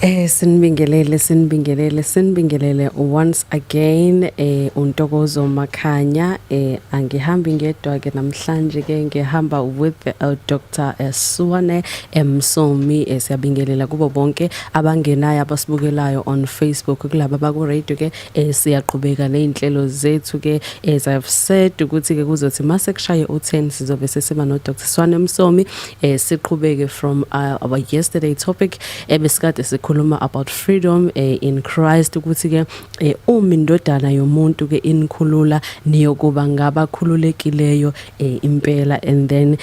Sinibingelele once again Ntokozo Makhanya angihambi ngedwa ke namhlanje ke ngihamba with Dr. Suoane Msomi siyabingelela kubo bonke abangenayo abasibukelayo on Facebook kulabo baku radio ke siyaqhubeka nezinhlelo zethu ke as I've said ukuthi ke kuzothi mase kushaye u10 sizobe sesiba no Dr. Suoane Msomi siqhubeke from our yesterday topic ebesikade sikhuluma about freedom in Christ ukuthi ke indodana yomuntu ke inkhulula niyokuba ngabakhululekileyo impela and then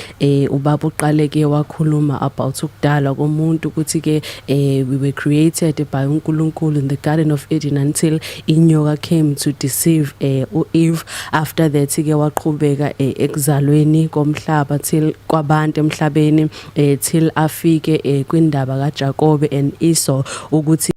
ubaba uqale ke wakhuluma about ukudala komuntu ukuthi ke we were created by uNkulunkulu in the Garden of Eden until inyoka came to deceive Eve. After that ke waqhubeka ekuzalweni komhlaba till kwabantu emhlabeni till afike kwindaba kaJakobe and Esau ukuthi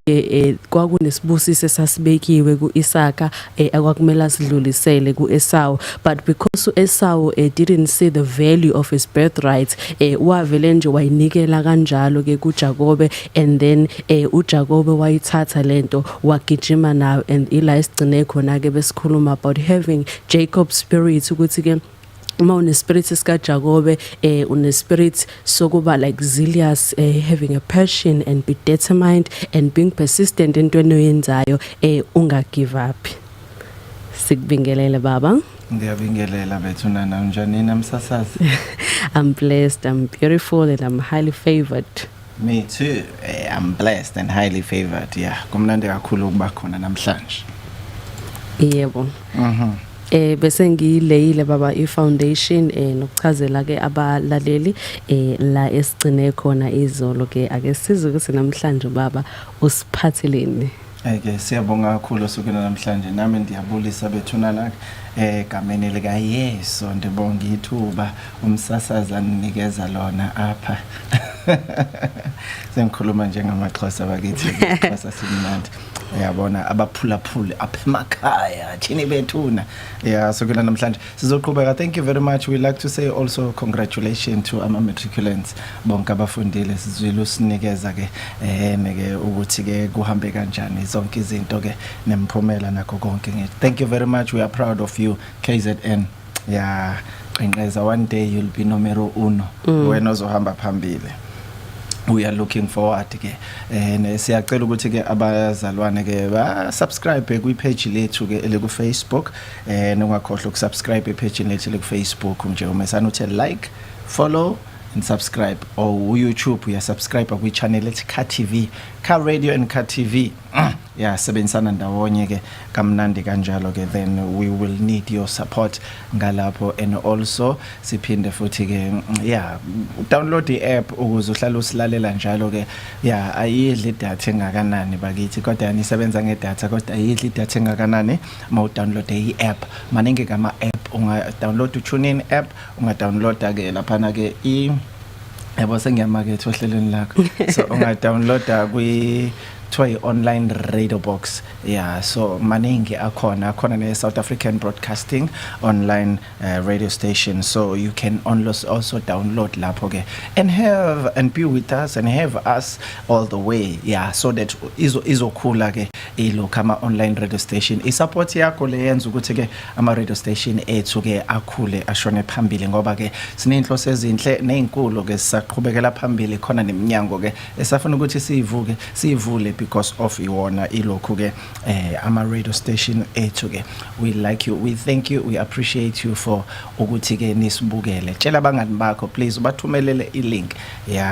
kwakunesibusiso esasibekiwe kuIsaka akwakumela sidlulisele kuEsau, but because Esau didn't see the value of his birthright wavele nje wayinikela kanjalo ke kuJakobe and then uJakobe wayithatha lento wagijima nayo and ila isigcine khona ke besikhuluma about having Jacob's spirit ukuthi ke uma unespirit sika Jacobe unespirit sokuba like zealous having a passion and be determined and being persistent entweni oyenzayo unga give up. Sikubingelele baba. Ngiyabingelela bethuna namnjani namsasazi. I'm blessed, I'm beautiful and I'm highly favored. Me too. I'm blessed and highly favored. Yeah, kumnandi kakhulu ukuba khona namhlanje. Yebo. Bese ngileyile baba ifoundation nokuchazela ke abalaleli la esigcine khona izolo ke ake sizwe ukuthi namhlanje baba usiphatheleni. Siyabonga kakhulu sukela namhlanje nami ndiyabulisa bethuna la egameni lika Yesu ndibonga ithuba umsasaza ninikeza lona apha. Sengikhuluma njengamaXhosa bakithi iXhosa simnandi. Uyabona abaphulaphuli apha emakhaya thini bethuna sukela namhlanje sizoqhubeka. Thank you very much. We like to say also congratulations to ama matriculants bonke abafundile sizwile usinikeza ke neke ukuthi ke kuhambe kanjani zonke izinto ke nemphumela nakho konke ngithi thank you very much. We are proud of you KZN. Qinqeza one day you'll be numero 1 wena ozohamba phambili. We are looking forward ke siyacela ukuthi ke abazalwane ke ba subscribe ku page lethu ke le ku Facebook ningakhohlwa ukusubscribe page lethu le ku Facebook nje umesana uthi like, follow and subscribe, or YouTube uya subscribe ku channel lethi Kha TV, Kha Radio and Kha TV. Sebenzisana ndawonye ke kamnandi kanjalo ke then we will need your support ngalapho and also siphinde futhi ke download the app ukuze uhlale usilalela njalo ke ayidli data engakanani bakithi kodwa nisebenza ngedata kodwa ayidli data engakanani ma udownload i-app maningi kama app unga download uTuneIn app unga download ke laphana ke yabo sengiyamakethe ohlelweni lakho so unga download kwi online radio box so maningi akhona ne South African Broadcasting online radio station, so you can also download lapho ke and have and be with us and have us all the way so that izokhula ke ilokama online radio station isupport yakho leyenza ukuthi ke ama radio station ethu ke akhule ashone phambili ngoba ke sinenhloso ezinhle nezinkulu ke sisaqhubekela phambili khona neminyango ke esafuna ukuthi sivule because of iwona ilokhu ke ama radio station ethu ke. We like you, we thank you, we appreciate you for ukuthi ke nisibukele. Tshela abangani bakho please ubathumelele i-link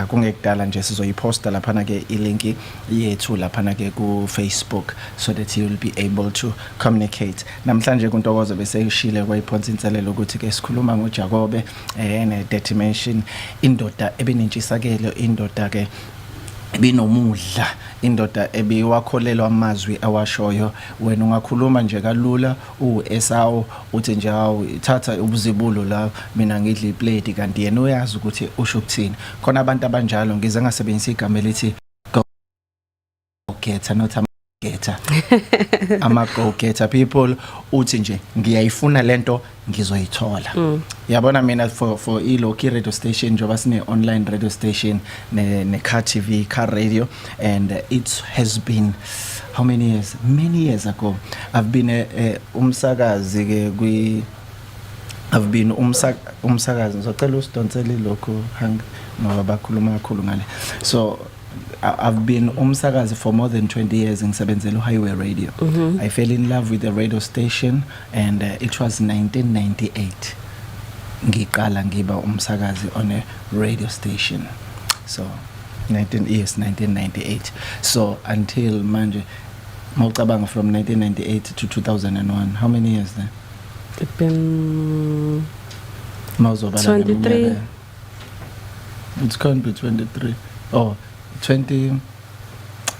kungekudala nje sizoyiposta laphana ke i-link yethu laphana ke ku Facebook so that you will be able to communicate. Namhlanje kuNtokozo bese ishile kwayiphonsa inselelo ukuthi ke sikhuluma ngoJakobe ne determination, indoda ebenentshisakelo, indoda ke binomudla, indoda ebiwakholelwa amazwi awashoyo. Wena ungakhuluma nje kalula uEsau uthi nje thatha ubuzibulo la mina ngidla iplate kanti yena uyazi ukuthi usho ukuthini. Khona abantu abanjalo ngize ngasebenzisa igama elithi go get not getter ama go getter people uthi nje ngiyayifuna lento ngizoyithola yabona mina for iloki radio station njoba sine online radio station ne car TV car radio and it has been how many years ago I've been umsakazi ke kwi I've been umsakazi ngizocela usidonsele lokho hang ngoba bakhuluma kakhulu ngale so I've been umsakazi for more than 20 years ngisebenzela highway radio I fell in love with the radio station and it was 1998 ngiqala ngiba umsakazi on a radio station so 1998 so until manje mawucabanga from 1998 to 2001 how many years then it's been 23 it can't be 23 oh 20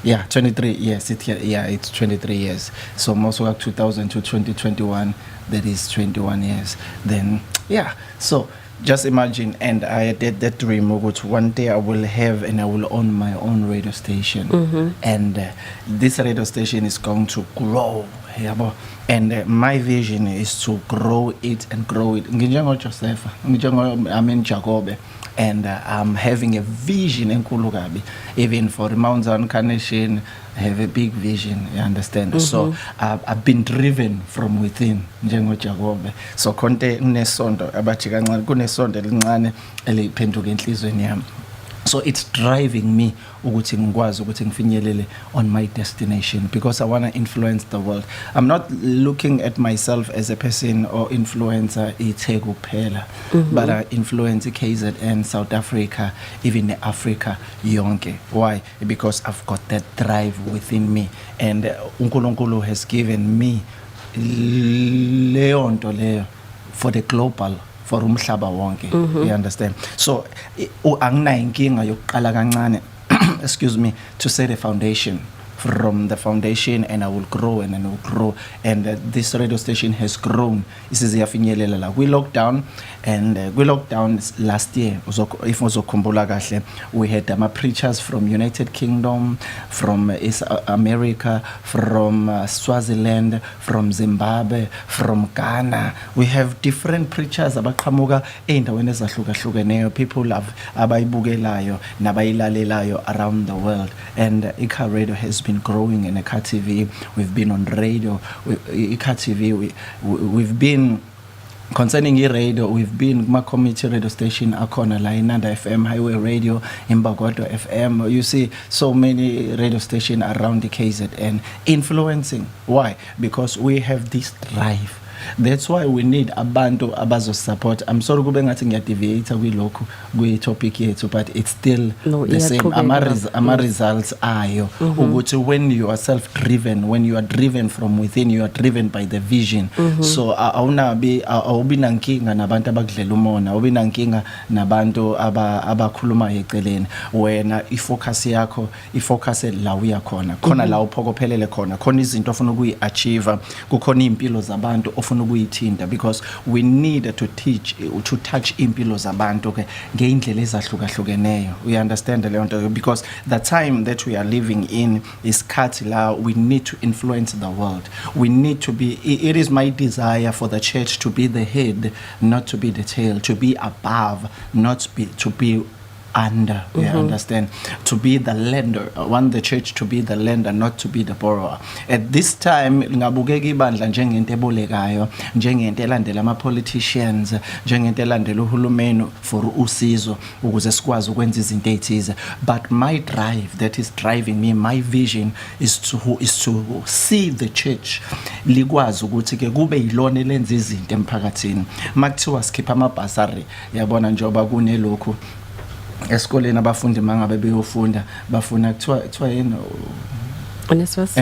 yeah 23 years it's 23 years so most of 2000 to 2021 that is 21 years then yeah so just imagine and I did that dream which one day I will have and I will own my own radio station and this radio station is going to grow yabo and my vision is to grow it and grow it nginjengo Joseph nginjengo Jacob and I'm having a vision enkulu kabi even for Mount Zion Carnation I have a big vision you understand so I've been driven from within njengo Jacob so konke kunesonto abathi kancane kunesonto elincane eliphenduka enhlizweni yami so it's driving me ukuthi ngikwazi ukuthi ngifinyelele on my destination because I want to influence the world I'm not looking at myself as a person or influencer ithe kuphela but I influence KZN South Africa even Africa yonke why because I've got that drive within me and uNkulunkulu has given me leyo nto leyo for the global for umhlaba wonke you understand so angina inkinga yokuqala kancane excuse me to set a foundation from the foundation and I will grow and I will grow and this radio station has grown isiziyafinyelela la we lockdown and we lockdown last year if uzokhumbula kahle we had preachers from United Kingdom from America from Swaziland from Zimbabwe from Ghana we have different preachers abaqhamuka eindaweni ezahlukahlukeneyo people abayibukelayo nabayilalelayo around the world and iCar Radio has been growing in car TV we've been on radio car TV we've been concerning radio we've been kuma community radio station akhona la Inanda FM highway radio Imbagodo FM you see so many radio station around the KZN influencing why because we have this drive that's why we need abantu abazo support I'm sorry kube ngathi ngiyadeviate kwilokho kwi topic yethu but it's still the same ama results ayo ukuthi when you are self driven when you are driven from within you are driven by the vision so awubinankinga nabantu abakudlela umona awubinankinga nabantu abakhuluma eceleni wena ifocus yakho ifocus la uya khona la uphokophelele khona izinto ofuna ukuyiachieve kukhona impilo zabantu ofuna ukuyithinta because we need to touch impilo zabantu ke ngeindlela ezahlukahlukeneyo we understand le nto because the time that we are living in is cut la we need to influence the world we need to be it is my desire for the church to be the head not to be the tail to be above not to be under you understand to be the lender I want the church to be the lender not to be the borrower at this time ngabukeka ibandla njengento ebolekayo njengento elandela ama politicians njengento elandela uhulumeni for usizo ukuze sikwazi ukwenza izinto ezithize but my drive that is driving me my vision is to see the church likwazi ukuthi ke kube yilona elenza izinto emphakathini makuthiwa sikhipha amabhasari yabona njoba kunelokho esikoleni abafundi mangabe beyofunda bafuna kuthiwa yini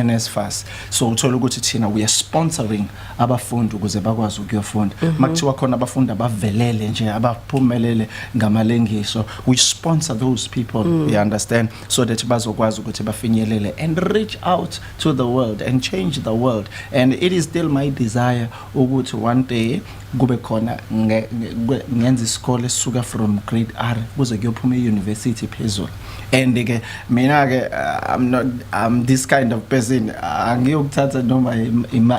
NSFAS so uthola ukuthi thina we are sponsoring abafundi ukuze bakwazi ukuyofunda makuthiwa khona abafundi abavelele nje abaphumelele ngamalengiso we sponsor those people you understand so that bazokwazi ukuthi bafinyelele and reach out to the world and change the world and it is still my desire ukuthi one day kube khona ngenza isikole suka from grade R kuze kuyophuma euniversity phezulu and ke mina ke I'm this kind of person angiyokuthatha noma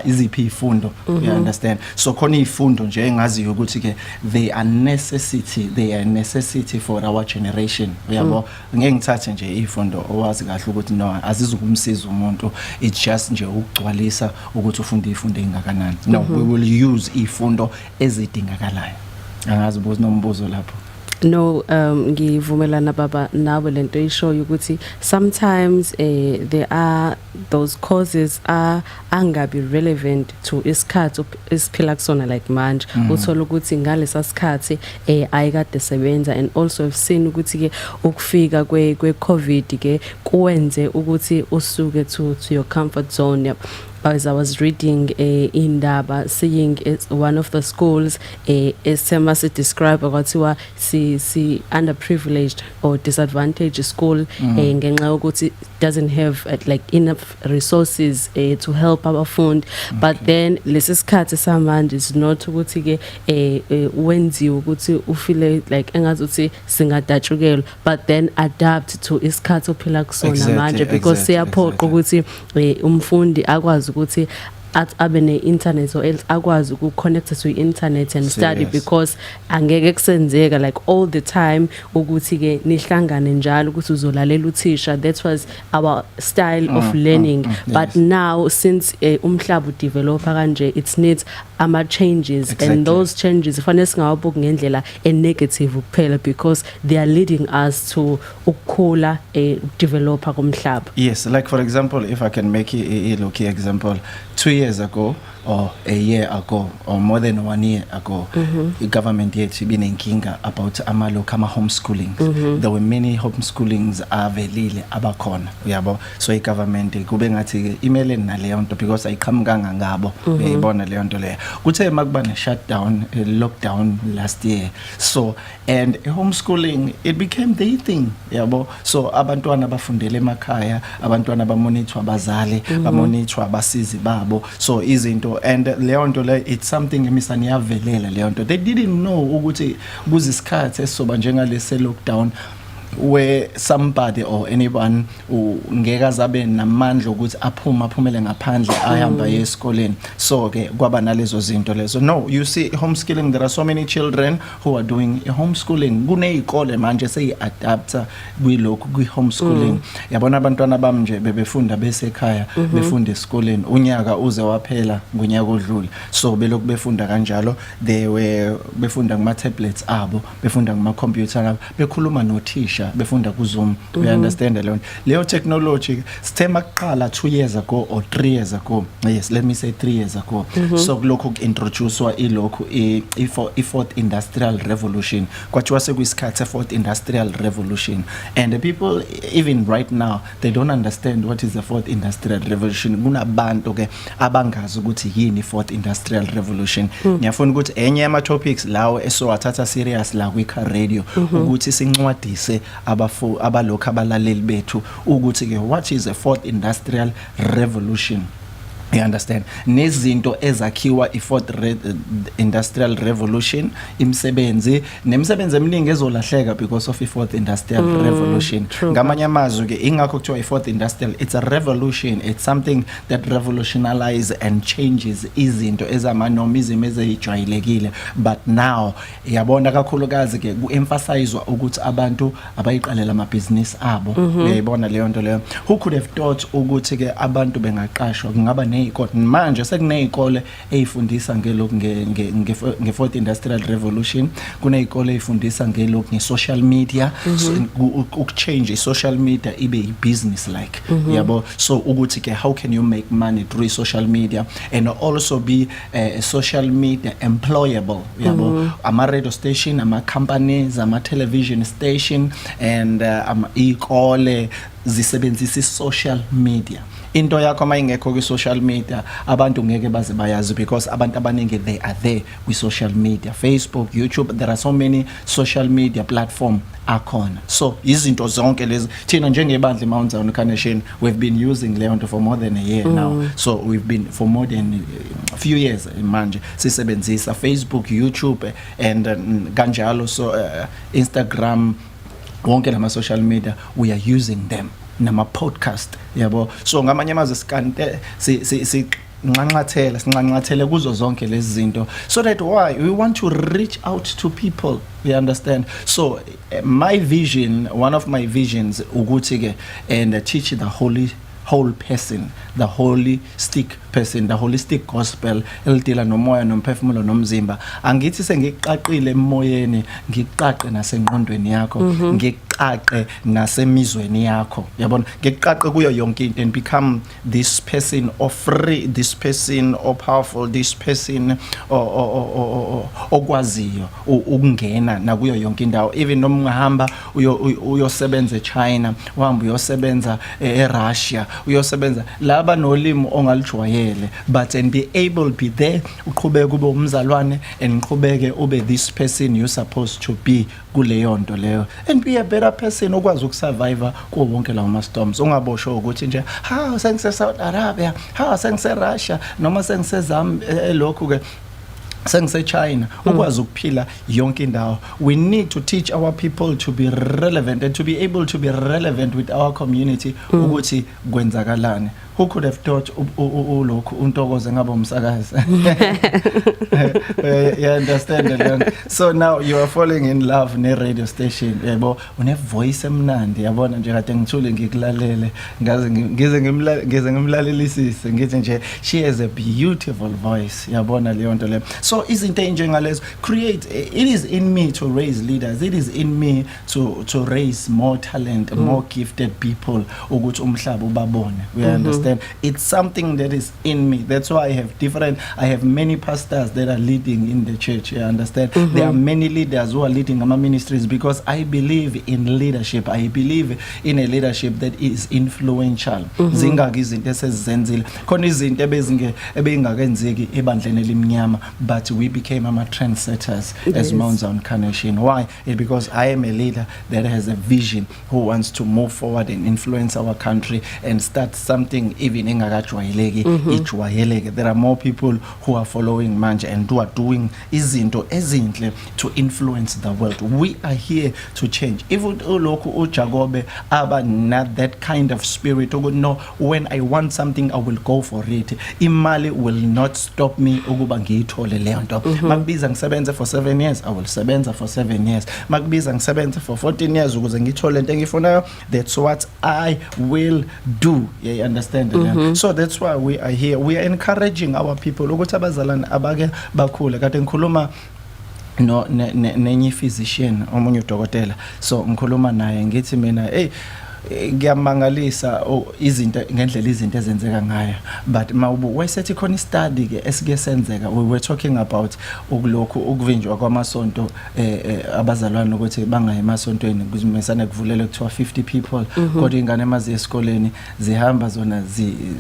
iziphi ifundo you understand so khona ifundo nje engaziyo ukuthi ke they are necessity for our generation uyabo ngeke ngithathe nje ifundo owazi kahle ukuthi no azizukumsiza umuntu it's just nje ukugcwalisa ukuthi ufunde ifundo engakanani no we will use ifundo ezidingakalayo angazi ubuzo nombuzo lapho. No, ngivumelana baba nawe lento isho ukuthi sometimes there are those causes angabi relevant to isikhathi isiphila kusona like manje uthola ukuthi ngalesa sikhathi ayikade sebenza and also we've seen ukuthi ke ukufika kwe COVID ke kuwenze ukuthi usuke to your comfort zone. As I was reading indaba seeing it's one of the schools esemase describe kwathiwa si underprivileged or disadvantaged school ngenxa ukuthi doesn't have like enough resources to help abafundi but then lesisikhathi samanje is not ukuthi ke wenziwe ukuthi ufile like engazuthi singadatshukela but then adapt to isikhathi ophila kusona manje because siyaphoqa ukuthi umfundi akwazi ukuthi abe ne-internet or else akwazi uku-connect to internet and study because angeke kusenzeka like all the time ukuthi ke nihlangane njalo ukuthi uzolalela uthisha. That was our style of learning but now since umhlaba udevelopa kanje it needs ama changes and those changes fanele singawabuki ngendlela negative kuphela because they are leading us to ukukhula developer komhlaba. Yes, like for example if I can make a look example 2 years ago or a year ago or more than 1 year ago the government yethu ibinenkinga about ama homeschooling there were many homeschoolings avelile abakhona uyabo so I government kube ngathi imele naleyo nto because ayiqhamukanga ngabo uyayibona leyo nto leyo kuthe makuba ne shutdown lockdown last year so and homeschooling it became the thing yabo so abantwana bafundele emakhaya abantwana bamonitor abazali bamonitor abasizi babo so izinto and leyo nto le it's something emisani yavelela leyo nto they didn't know ukuthi kuzisikhathi esizoba njengalese lockdown where somebody or anyone ngeke azabe namandla ukuthi aphumele ngaphandle ahamba esikoleni so ke kwaba nalezo zinto lezo. No, you see homeschooling there are so many children who are doing homeschooling kunezikole manje seyiadapta kwilokhu kwi-homeschooling yabona abantwana bami nje bebefunda besekhaya befunda esikoleni unyaka uze waphela ngonyaka odlule so belokhu befunda kanjalo they were befunda kuma tablets abo befunda kuma computer abo bekhuluma nothisha befunda ku Zoom we understand leyo technology sithema kuqala 2 years ago or 3 years ago yes let me say 3 years ago so lokho introducewa ilokho i4th industrial revolution kwathiwa sekuyisikhathi se4th industrial revolution and the people even right now they don't understand what is the 4th industrial revolution kunabantu ke abangazi ukuthi yini 4th industrial revolution ngiyafuna ukuthi enye yama topics lawo esowathatha serious la kwi radio ukuthi sincwadise abalokho abalaleli bethu ukuthi ke what is a 4th industrial revolution. You understand nezinto ezakhiwa i4th industrial revolution imisebenzi nemisebenzi eminingi ezolahleka because of i4th industrial revolution ngamanye amazwi ke ingakho kuthiwa i4th industrial it's a revolution it's something that revolutionize and changes izinto ezamanomism ezejwayelekile but now yabona kakhulukazi ke kuemphasizwa ukuthi abantu abayiqalela ama business abo uyayibona leyo nto leyo who could have thought ukuthi ke abantu bengaqashwa kungaba manje sekunezikole ezifundisa ngelokhu nge4th industrial revolution kunezikole ezifundisa ngelokhu nge-social media so ukuchange i-social media ibe i-business like yabo so ukuthi ke how can you make money through social media and also be social media employable yabo ama radio station ama companies ama television station and ikole zisebenzisa social media into yakho mayingekho ku social media abantu ngeke baze bayazi because abantu abaningi they are there with social media Facebook YouTube there are so many social media platform akhona so izinto zonke lezi thina njengebandla Mount Zion Carnation we've been using leyo for more than a year now so we've been for more than a few years manje sisebenzisa Facebook YouTube and kanjalo so Instagram wonke lama social media we are using them nama podcast yabo. So ngamanye amazwi sikante si nqanqathele kuzo zonke lezi zinto, so that why we want to reach out to people, you understand. So my vision, one of my visions ukuthi ke and teach the whole person, the holistic person, the holistic gospel elidila nomoya nomphefumulo nomzimba. Angithi sengiqaqile emoyeni, ngiqaqe nasengqondweni yakho, ngiqaqe nasemizweni yakho, yabona, ngiqaqe kuyo yonke into and become this person of free, this person of powerful, this person okwaziyo ukungena nakuyo yonke indawo. Even noma ungahamba uyosebenza eChina, uhamba uyosebenza eRussia, uyosebenza laba nolimi ongalijwayele, but and be able be there, uqhubeke ube umzalwane and uqhubeke ube this person you supposed to be kuleyo nto leyo, and be a better person okwazi ukusurvive kuwo wonke lawo ma storms. Ungabosho ukuthi nje sengise South Arabia, sengise Russia, noma sengise lokhu ke sengise China, ukwazi ukuphila yonke indawo. We need to teach our people to be relevant and to be able to be relevant with our community, ukuthi kwenzakalani. Who could have thought lokhu Ntokozo ngaba umsakazi? You understand that? So now you are falling in love ne radio station, yabo, une voice emnandi, yabona nje kade ngithule ngikulalele, ngaze ngize ngimlalelisise ngithi nje she has a beautiful voice, yabona leyo nto le. So izinto enjengalezo create, it is in me to raise leaders, it is in me to raise more talent, more gifted people ukuthi umhlaba ubabone. We understand. It's something that is in me. That's why I have many pastors that are leading in the church. You understand? There are many leaders who are leading our ministries because I believe in leadership. I believe in a leadership that is influential. Zingaki izinto esezenzile. Khona izinto ebengakenzeki ebandleni elimnyama, but we became ama trendsetters as Mount Zion Carnation. Why? It's because I am a leader that has a vision, who wants to move forward and influence our country and start something even engakajwayeleki ijwayeleke. There are more people who are following manje and who are doing izinto ezinhle to influence the world. We are here to change. Even lokhu uJakobe aba not that kind of spirit, no, when I want something I will go for it. Imali will not stop me ukuba ngiyithole leyo nto. Makubiza ngisebenze for 7 years, I will sebenza for 7 years. Makubiza ngisebenze for 14 years ukuze ngithole into engifunayo, that's what I will do. You understand? So that's why we are here. We are encouraging our people ukuthi abazalwane abake bakhule. Kade ngikhuluma nenye physician, omunye udokotela, so ngikhuluma naye ngithi mina ngiyamangalisa izinto ngendlela izinto ezenzeka ngayo, but wayesethi khona study ke esike senzeka. We were talking about ukulokhu ukuvinjwa kwamasonto abazalwane ukuthi bangaye emasontweni kuzimesana kuvulele kuthiwa 50 people, kodwa ingane emazi esikoleni zihamba zona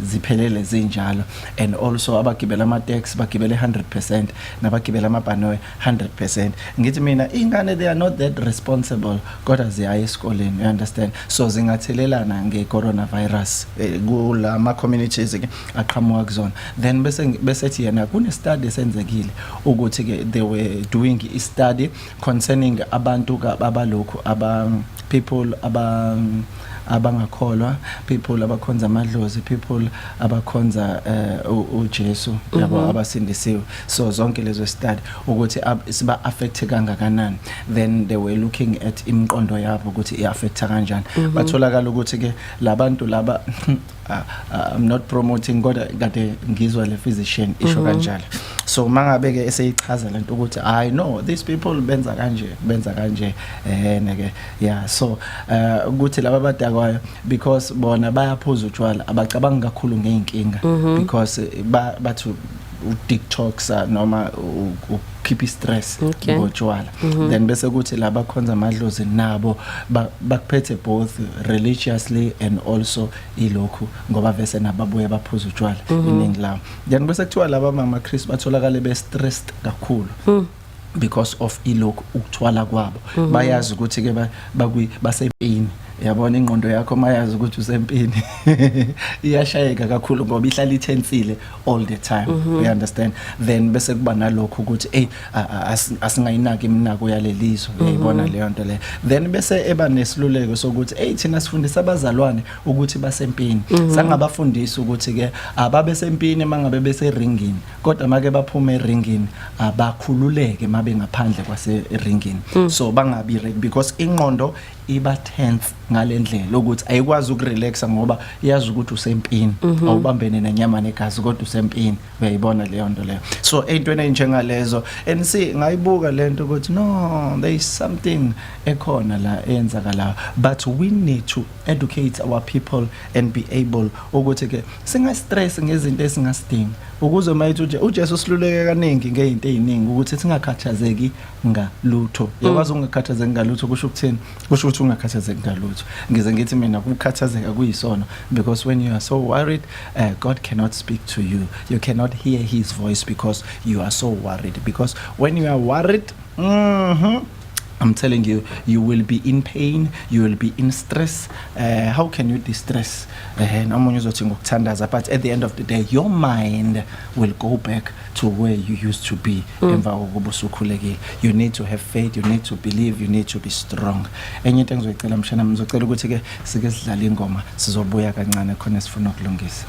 ziphelele zinjalo, and also abagibela ama taxi bagibele 100% nabagibela amabhanoyi 100%. Ngithi mina ingane they are not that responsible kodwa ziya esikoleni, you understand. So thelelana nge-coronavirus kula ma-communities aqhamuka kuzona. Then bese thi yena kune study senzekile ukuthi ke they were doing a study concerning abantu abalokhu people abangakholwa, people abakhonza amadlozi, people abakhonza uJesu, yabo abasindisiwe. So zonke lezo study ukuthi siba affect kangakanani. Then they were looking at imqondo yabo ukuthi iaffect kanjani. Batholakala ukuthi ke labantu laba I'm not promoting kodwa kade ngizwa le physician isho kanjalo. So mangabe ke eseyichaza lento ukuthi I know these people benza kanje neke, yeah. So ukuthi laba badakwayo because bona bayaphuza utshwala abacabanga kakhulu ngeinkinga because bathu TikToks noma keep stress ngotshwala. Then bese kuthi laba khonza amadlozi nabo bakuphethe both religiously and also ilokhu ngoba vese nababuye baphuza utshwala iningi lawo. Then bese kuthiwa laba mama Chris batholakala be stressed kakhulu because of ilokhu ukuthwala kwabo. Bayazi ukuthi ke basepini yabona ingqondo yakho mayazi ukuthi usempini iyashayeka kakhulu ngoba ihlala ithensile all the time. You understand? Then bese kuba nalokho ukuthi hey asingayinaki iminako yalelizo uyayibona leyo nto le. Then bese eba nesiluleko sokuthi hey thina sifundisa abazalwane ukuthi basempini. Sangabafundisa ukuthi ke ababe sempini mangabe bese ringini kodwa make baphume eringini abakhululeke mabe ngaphandle kwase ringini. So bangabi because ingqondo iba tense ngalendlela ukuthi ayikwazi ukurelaxa ngoba iyazi ukuthi usempini awubambene nenyama negazi kodwa usempini uyayibona leyo nto leyo. So eyintweni enjengalezo and see ngayibuka lento ukuthi no there is something ekhona la eyenzakala but we need to educate our people and be able ukuthi ke singa stress ngezinto esingasidingi ukuze mayithu uJesu siluleke kaningi ngeinto eziningi ukuthi singakhathazeki ngalutho. Yakwazi ungakhathazeki ngalutho kusho ukuthini? Kusho ukuthi ungakhathazeki ngalutho. Ngize ngithi mina ukukhathazeka kuyisono because when you are so worried God cannot speak to you. You cannot hear his voice because you are so worried. Because when you are worried I'm telling you, you will be in pain, you will be in stress. How can you distress? But at the end of the day, your mind will go back to where you used to be. You need to have faith, you need to believe, you need to be strong. Anything ngizocela mshana ngizocela ukuthi ke sike sidlala ingoma sizobuya kancane khona sifuna ukulungisa.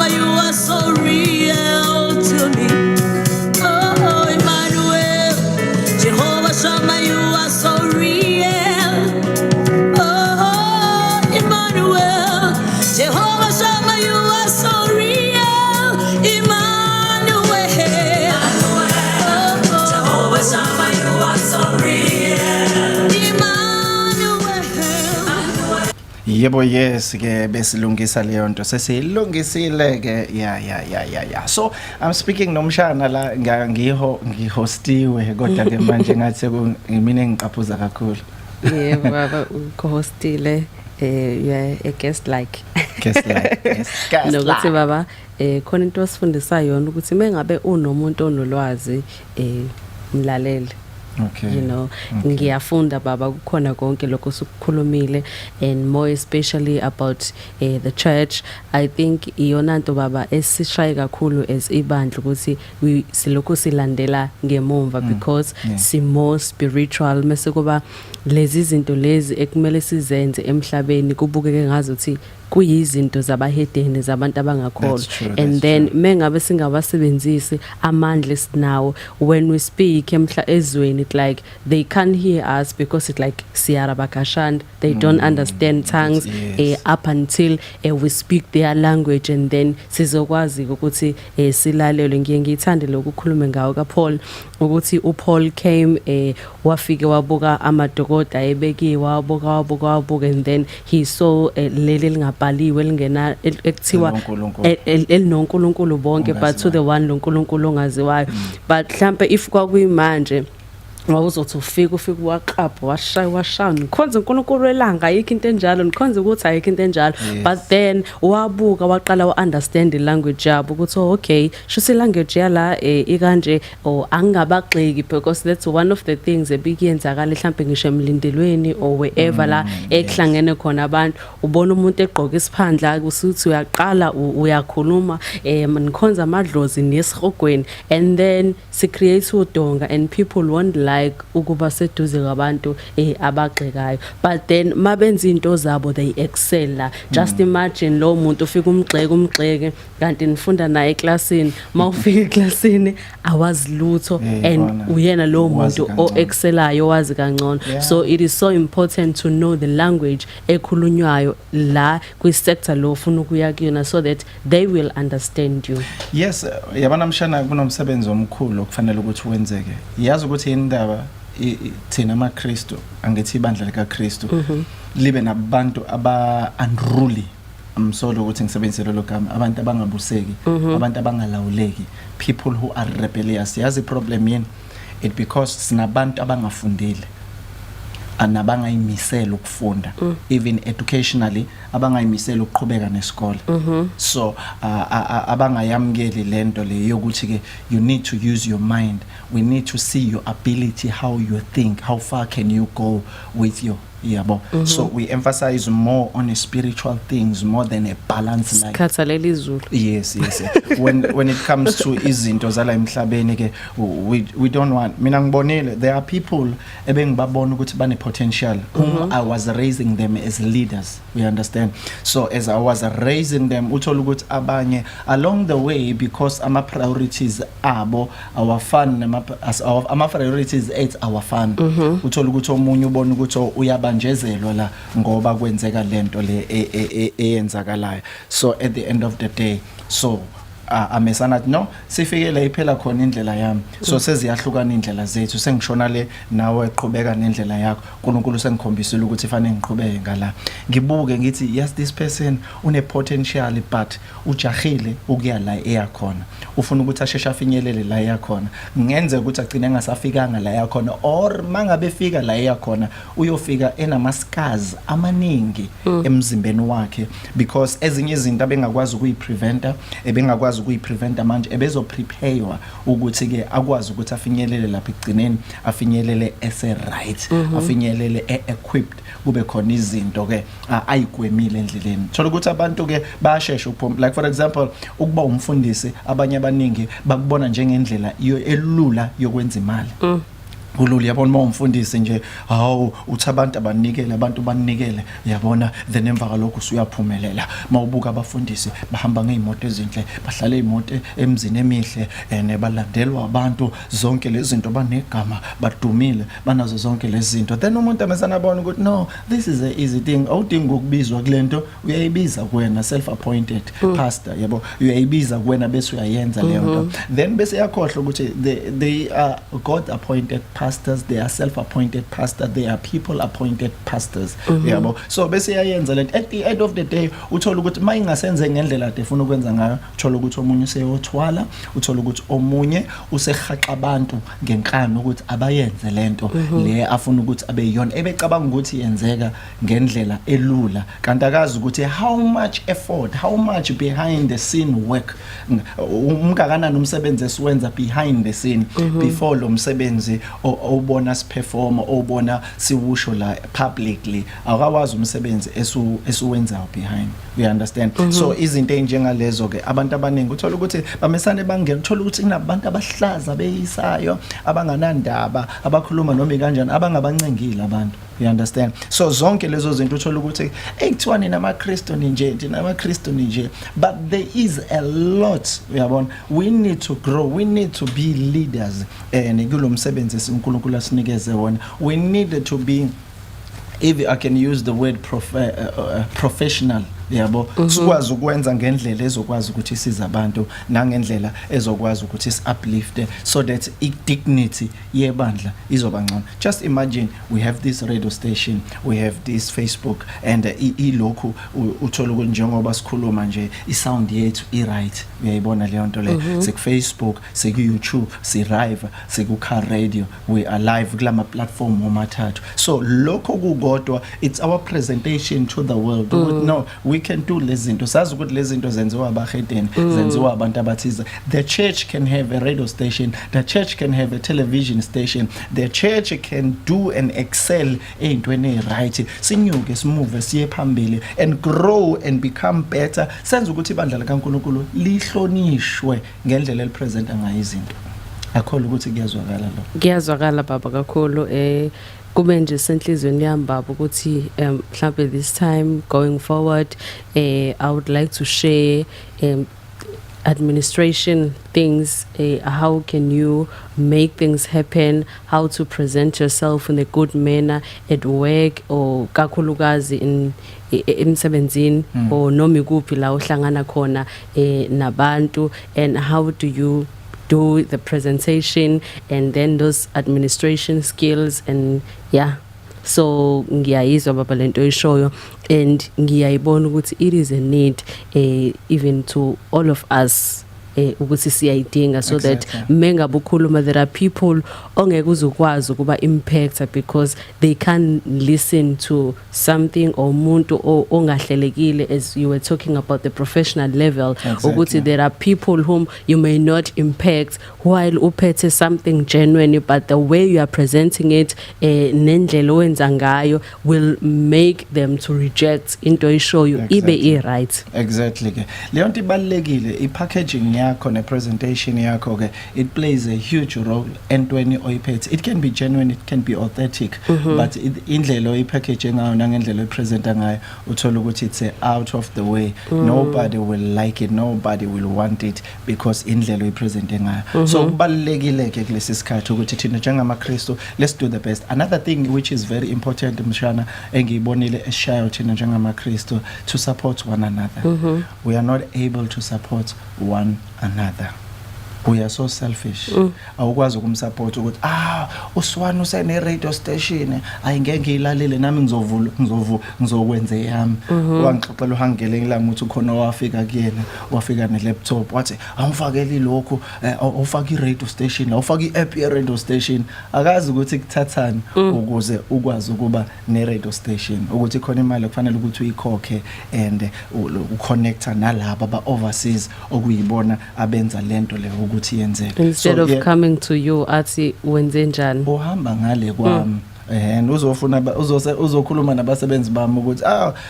You are so real to me. Oh, Emmanuel, Jehovah Shammah, you are so real. Oh, Emmanuel, Jehovah Shammah, you are so real. Emmanuel, Jehovah Shammah, you are so real. Emmanuel. Yebo yes ke besilungisa leyo nto sesiyilungisile ke ya so I'm speaking nomshana la ngihostiwe kodwa ke manje ngathi mina engiqaphuza kakhulu. Yebo baba ukhostile yeah a guest like yes nokuthi baba khona into osifundisa yona ukuthi mengabe unomuntu onolwazi mlalele. Okay. You know, ngiyafunda baba kukhona konke lokho sokukhulumile and more especially about the church. I think iyona nto baba esishaye kakhulu as ibandla ukuthi silokho silandela ngemumva because si more spiritual mase kuba lezi zinto lezi ekumele sizenze emhlabeni kubukeke ngazi ukuthi kuyizinto zabahedeni zabantu abangakholwa and then mengabe singabasebenzisi amandla esinawo when we speak emhla ezweni it like they can't hear us because it like siyarabakashand they don't understand tongues up until we speak their language and then sizokwazi ukuthi silalelwe. Ngiyithande lokukhuluma ngawo kaPaul ukuthi uPaul came wafike wabuka amadokoda ebekiwe wabuka and then he saw leli lingabhaliwe lingena ekuthiwa elinonkulunkulu bonke but to the one lonkulunkulu ongaziwayo but mhlambe if kwakuyimanje wawuzothi ufika waqapha washaya nikhonza uNkulunkulu elanga ayikho into enjalo nikhonza ukuthi ayikho into enjalo but then wabuka waqala wa-understand language yabo ukuthi okay shuthi language yala ikanje angabagxeki because that's one of the things ebikuyenzakala mhlambe ngisho emlindelweni or wherever la ekuhlangene khona abantu ubona umuntu egqoka isiphandla kusuthi uyaqala uyakhuluma nikhonza amadlozi nesihogweni and then si create udonga and people won't like like ukuba seduze kwabantu abagxekayo, but then mabenza into zabo they excel la. Just imagine lo muntu ufika umgxeke kanti nifunda naye eclassini, mawufika eclassini awazi lutho and uyena lo muntu o excelayo wazi kangcono. So it is so important to know the language ekhulunywayo la kwi sector lo ufuna ukuya kuyona, so that they will understand you. Yes, yabana mshana kunomsebenzi omkhulu okufanele ukuthi wenzeke. Yazi ukuthi indaba thina amaKristu angithi ibandla likaKristu libe nabantu aba unruly. Amsolo ukuthi ngisebenzise lo gama, abantu abangabuseki, abantu abangalawuleki, people who are rebellious. Yazi problem yini? It because sinabantu abangafundile anabangayimisela ukufunda, even educationally abangayimisela ukuqhubeka nesikole. So abangayamkeli lento le yokuthi ke you need to use your mind, we need to see your ability, how you think, how far can you go with your so we emphasize more on the spiritual things more than a balanced life. Yes. When it comes to izinto zala emhlabeni ke we don't want, mina ngibonile there are people ebengibabona ukuthi bane potential whom I was raising them as leaders, we understand. So as I was raising them uthola ukuthi abanye along the way, because ama priorities abo our fun ama priorities it's our fun, uthola ukuthi omunye ubona ukuthi uyabanjezelwa la ngoba kwenzeka lento le eyenzakalayo. So at the end of the day, so amesana no sifikele iphela khona indlela yami, so seziyahlukana indlela zethu, sengishona le nawe eqhubeka nendlela yakho, uNkulunkulu sengikhombisile ukuthi fanele ngiqhubeke ngala, ngibuke ngithi yes this person une potential but ujahile ukuya la eyakhona, ufuna ukuthi asheshe afinyelele la eyakhona, ngenze ukuthi agcine engasafikanga la eyakhona, or mangabe fika la eyakhona uyofika enamaskazi amaningi emzimbeni wakhe, because ezinye izinto abengakwazi ukuyipreventa ebengakwazi ukuyipreventa manje ebezo preparewa ukuthi ke akwazi ukuthi afinyelele lapha egcineni, afinyelele ese right, afinyelele equipped, kube khona izinto ke ayigwemile endleleni. Thola ukuthi abantu ke bayashesha ukuphuma, like for example ukuba umfundisi abanye abaningi bakubona njengendlela elula yokwenza imali. Ululi yabona mawumfundisi nje hawu uthi abantu abanikele, abantu banikele, yabona then emva kalokho usuyaphumelela. Mawubuka abafundisi bahamba ngeimoto ezinhle, bahlala imoto emzini emihle balandelwa abantu, zonke lezi zinto banegama, badumile, banazo zonke lezi zinto. Then umuntu amesana abona ukuthi no, this is a easy thing, awudingi ukubizwa kulento, uyayibiza kuwena self appointed pastor, yabo uyayibiza kuwena bese uyayenza leyo nto. Then bese yakhohlwa ukuthi they are God appointed pastors, they are self-appointed pastors, they are people-appointed pastors. Yabo. So bese yayenza lento. At the end of the day, uthola ukuthi mayingasenze ngendlela efuna ukwenza ngayo, uthola ukuthi omunye useyothwala, uthola ukuthi omunye usehaqa abantu ngenkani ukuthi abayenze lento le afuna ukuthi abeyiyona, ebecabanga ukuthi yenzeka ngendlela elula, kanti akazi ukuthi how much effort, how much behind the scene work umkakana nomsebenzi esiwenza behind the scene before lo msebenzi obona siperform, obona siwusho la publicly, akawazi umsebenzi esuwenzayo behind, we understand. So izinto enjengalezo ke abantu abaningi uthola ukuthi bamesane bangena, uthola ukuthi kunabantu abahlaza beyisayo, abanganandaba, abakhuluma noma kanjani, abangabancengile abantu, you understand. So zonke lezo zinto uthola ukuthi ekuthiwani namaKristu nje, but there is a lot, uyabona, we need to grow, we need to be leaders kulo msebenzi uNkulunkulu asinikeze wona. We need to be, if I can use the word professional, yabo, sikwazi ukwenza ngendlela ezokwazi ukuthi isiza abantu nangendlela ezokwazi ukuthi uplift, so that dignity yebandla izoba ngcono. Just imagine we have this radio station, we have this Facebook, and ilokhu uthola ukuthi njengoba sikhuluma nje isound yethu right, uyayibona leyo nto le, siku Facebook, siku YouTube, si live, siku car radio, we are live kulama platform omathathu. So lokho kukodwa, it's our presentation to the world. No, we can do lezi zinto, sazi ukuthi lezi zinto zenziwa abahedeni, zenziwa abantu abathize. The church can have a radio station, the church can have a television station, the church can do and excel eyintweni right, sinyuke simove siye phambili and grow and become better, senze ukuthi ibandla likaNkulunkulu lihlonishwe ngendlela elipresenta ngayo izinto. akholwa ukuthi kuyazwakala lo. Kuyazwakala baba kakhulu kube nje senhlizweni yami baba ukuthi mhlambe this time going forward I would like to share administration things, how can you make things happen, how to present yourself in a good manner at work or kakhulukazi in emsebenzini or noma ikuphi la uhlangana khona nabantu, and how do you do the presentation and then those administration skills, and yeah, so ngiyayizwa baba lento oyishoyo and ngiyayibona ukuthi it is a need even to all of us ukuthi siyayidinga, so that mengabe ukhuluma there are people ongeke uzukwazi ukuba impact because they can't listen to something or umuntu ongahlelekile, as you were talking about the professional level, ukuthi there are people whom you may not impact while uphethe something genuine, but the way you are presenting it nendlela owenza ngayo will make them to reject into oyishoyo ibe right. Exactly ke leyo nto ibalekile i-packaging yakho ne-presentation yakho ke it plays a huge role entweni oyiphethe. It can be genuine, it can be authentic, but indlela oyipackage ngayo nangendlela oyipresenta ngayo uthola ukuthi it's out of the way. Nobody will like it, nobody will want it because indlela oyipresente ngayo. So kubalekile ke kulesi sikhathi ukuthi thina njengamaKristu let's do the best. Another thing which is very important mshana engiyibonile eshayo thina njengamaKristu, to support one another. We are not able to support one another. We are so selfish. Awukwazi ukumsupport ukuthi uSuoane usene radio station ayingeke ngiyilalele nami ngizokwenza yami. Wangixoxela uhangele ngilami ukuthi khona wafika kuyena, wafika ne laptop wathi awufakeli lokho, awufaki radio station, awufaki app ye radio station. Akazi ukuthi kuthathani ukuze ukwazi ukuba ne radio station, ukuthi khona imali okufanele ukuthi uyikhokhe and uconnecta nalabo aba overseas okuyibona abenza lento le ukuthi yenzeke. Instead of coming to you athi wenze njani, uhamba ngale kwami and uzokhuluma nabasebenzi bami ukuthi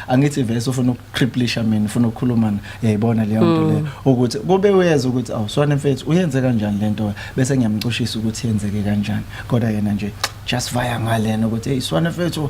angithi vese ufuna ukutriplisha mina, ufuna ukukhuluma yayibona leyo nto le ukuthi kube uyeza ukuthi Suoane mfethu uyenze kanjani lento, bese ngiyamcushisa ukuthi yenzeke kanjani, kodwa yena nje just vaya ngalena ukuthi hey Suoane mfethu